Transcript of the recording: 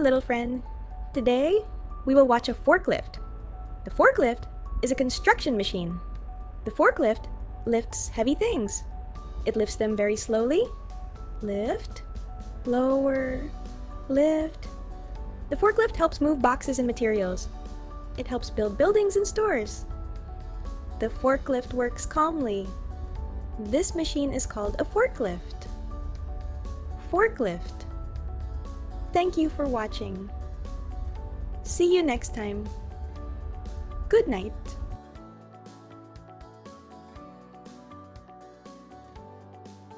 Little friend. Today, we will watch a forklift. The forklift is a construction machine. The forklift lifts heavy things. It lifts them very slowly. Lift, lower, lift. The forklift helps move boxes and materials. It helps build buildings and stores. The forklift works calmly. This machine is called a forklift. Forklift. Thank you for watching. See you next time. Good night.